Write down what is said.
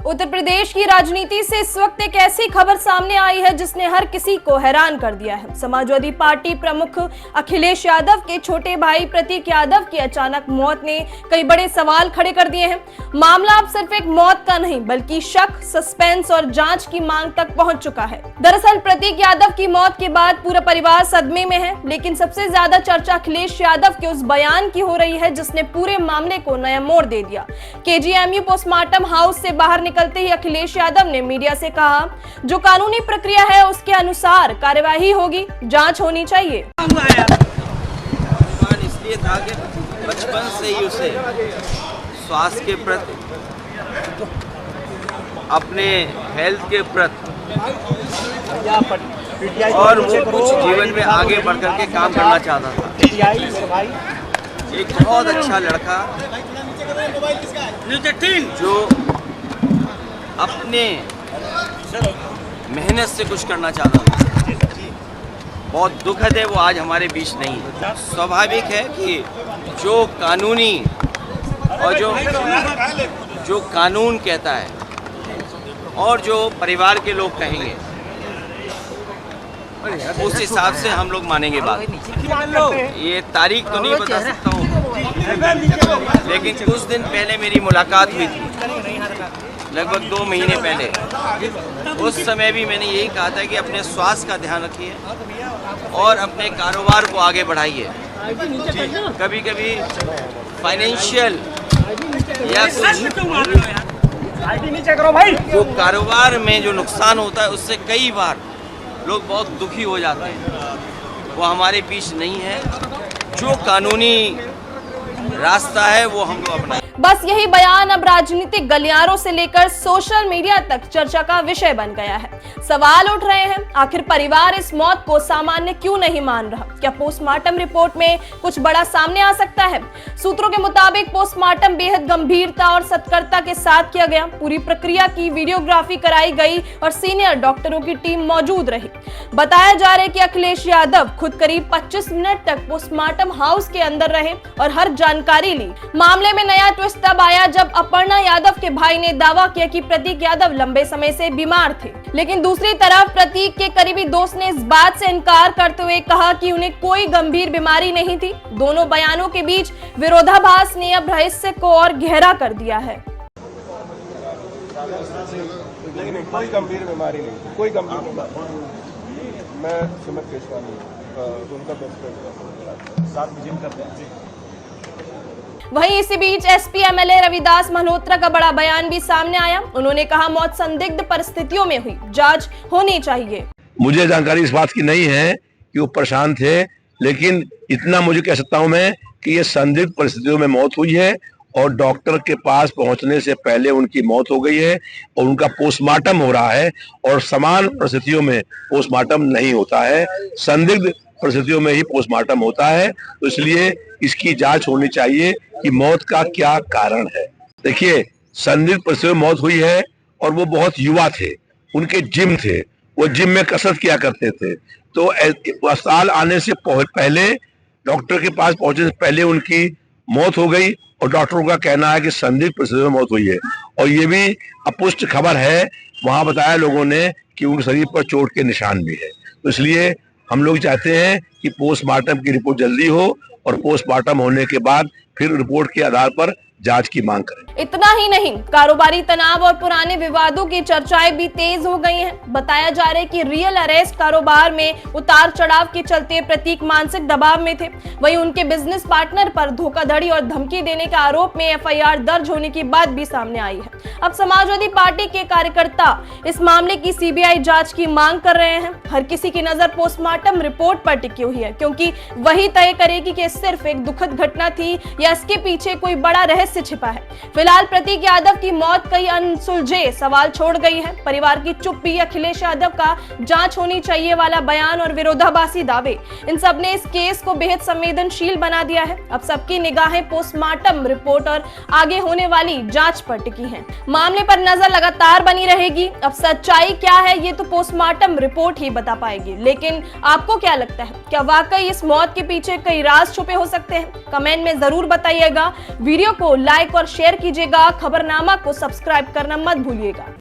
उत्तर प्रदेश की राजनीति से इस वक्त एक ऐसी खबर सामने आई है जिसने हर किसी को हैरान कर दिया है। समाजवादी पार्टी प्रमुख अखिलेश यादव के छोटे भाई प्रतीक यादव की अचानक मौत ने कई बड़े सवाल खड़े कर दिए हैं। मामला अब सिर्फ एक मौत का नहीं बल्कि शक, सस्पेंस और जांच की मांग तक पहुंच चुका है। दरअसल प्रतीक यादव की मौत के बाद पूरा परिवार सदमे में है, लेकिन सबसे ज्यादा चर्चा अखिलेश यादव के उस बयान की हो रही है जिसने पूरे मामले को नया मोड़ दे दिया। केजीएमयू पोस्टमार्टम हाउस से बाहर निकलते ही अखिलेश यादव ने मीडिया से कहा, जो कानूनी प्रक्रिया है उसके अनुसार कार्यवाही होगी, जांच होनी चाहिए। इसलिए था कि बचपन से ही उसे स्वास्थ्य के प्रति, अपने हेल्थ के प्रति और वो कुछ जीवन में आगे बढ़ करके काम करना चाहता था। एक बहुत अच्छा लड़का जो अपने मेहनत से कुछ करना चाहता था। बहुत दुखद है वो आज हमारे बीच नहीं है। स्वाभाविक है कि जो कानूनी और जो कानून कहता है और जो परिवार के लोग कहेंगे उस हिसाब से हम लोग मानेंगे बात। ये तारीख तो नहीं बता सकता हूँ, लेकिन कुछ दिन पहले मेरी मुलाकात हुई थी, लगभग 2 महीने पहले। उस समय भी मैंने यही कहा था कि अपने स्वास्थ्य का ध्यान रखिए और अपने कारोबार को आगे बढ़ाइए। कभी कभी फाइनेंशियल या जो कारोबार में जो नुकसान होता है उससे कई बार लोग बहुत दुखी हो जाते हैं। वो हमारे बीच नहीं है। जो कानूनी रास्ता है वो हम लोग अपनाएं। बस यही बयान अब राजनीतिक गलियारों से लेकर सोशल मीडिया तक चर्चा का विषय बन गया है। सवाल उठ रहे हैं, आखिर परिवार इस मौत को सामान्य क्यों नहीं मान रहा? क्या पोस्टमार्टम रिपोर्ट में कुछ बड़ा सामने आ सकता है? सूत्रों के मुताबिक पोस्टमार्टम बेहद गंभीरता और सतर्कता के साथ किया गया। पूरी प्रक्रिया की वीडियोग्राफी कराई गई और सीनियर डॉक्टरों की टीम मौजूद रही। बताया जा रहा है कि अखिलेश यादव खुद करीब 25 मिनट तक पोस्टमार्टम हाउस के अंदर रहे और हर जानकारी ली। मामले में नया ट्विस्ट तब आया जब अपर्णा यादव के भाई ने दावा किया कि प्रतीक यादव लंबे समय से बीमार थे, लेकिन दूसरी तरफ प्रतीक के करीबी दोस्त ने इस बात से इनकार करते हुए कहा कि उन्हें कोई गंभीर बीमारी नहीं थी। दोनों बयानों के बीच विरोधाभास ने अब रहस्य को और गहरा कर दिया है। लेकिन कोई गंभीर बीमारी नहीं, कोई गंभीर बीमारी। मैं सुमित केशवानी, उनका बेस्ट फ्रेंड, साथ में जिम करते हैं। वहीं इसी बीच एसपी एमएलए रविदास मल्होत्रा का बड़ा बयान भी सामने आया। उन्होंने कहा, मौत संदिग्ध परिस्थितियों में हुई, जांच होनी चाहिए। मुझे जानकारी इस बात की नहीं है कि वो परेशान थे, लेकिन इतना मुझे कह सकता हूं मैं कि ये संदिग्ध परिस्थितियों में मौत हुई है और डॉक्टर के पास पहुंचने से पहले उनकी मौत हो गई है और उनका पोस्टमार्टम हो रहा है। और समान परिस्थितियों में पोस्टमार्टम नहीं होता है, संदिग्ध परिस्थितियों में ही पोस्टमार्टम होता है। तो इसलिए इसकी जांच होनी चाहिए कि मौत का क्या कारण है। देखिए, संदिग्ध परिस्थितियों में मौत हुई है और वो बहुत युवा थे, उनके जिम थे, वो जिम में कसरत किया करते थे। तो अस्पताल आने से पहले, डॉक्टर के पास पहुंचने से पहले उनकी मौत हो गई और डॉक्टरों का कहना है कि संदिग्ध परिस्थितियों में मौत हुई है। और ये भी अपुष्ट खबर है, वहां बताया लोगों ने कि उनके शरीर पर चोट के निशान भी है। तो इसलिए हम लोग चाहते हैं कि पोस्टमार्टम की रिपोर्ट जल्दी हो और पोस्टमार्टम होने के बाद फिर रिपोर्ट के आधार पर जांच की मांग करें। इतना ही नहीं, कारोबारी तनाव और पुराने विवादों की चर्चाएं भी तेज हो गई हैं। बताया जा रहा है कि रियल अरेस्ट कारोबार में उतार चढ़ाव के चलते प्रतीक मानसिक दबाव में थे। वहीं उनके बिजनेस पार्टनर पर धोखाधड़ी और धमकी देने के आरोप में एफआईआर दर्ज होने की बात भी सामने आई है। अब समाजवादी पार्टी के कार्यकर्ता इस मामले की सीबीआई जांच की मांग कर रहे हैं। हर किसी की नजर पोस्टमार्टम रिपोर्ट पर टिकी हुई है, क्योंकि वही तय करेगी कि सिर्फ एक दुखद घटना थी या इसके पीछे कोई बड़ा रहस्य छिपा है। फिलहाल प्रतीक यादव की मौत कई अनसुलझे सवाल छोड़ गई है। परिवार की चुप्पी, अखिलेश यादव का जांच होनी चाहिए वाला बयान और विरोधाभासी दावे, इन सब ने इस केस को बेहद संवेदनशील बना दिया है। अब सबकी निगाहें पोस्टमार्टम रिपोर्ट और आगे होने वाली जांच पर टिकी हैं। मामले पर नजर लगातार बनी रहेगी। अब सच्चाई क्या है ये तो पोस्टमार्टम रिपोर्ट ही बता पाएगी। लेकिन आपको क्या लगता है, क्या वाकई इस मौत के पीछे कई राज छुपे हो सकते हैं? कमेंट में जरूर बताइएगा। वीडियो को लाइक और शेयर कीजिएगा। खबरनामा को सब्सक्राइब करना मत भूलिएगा।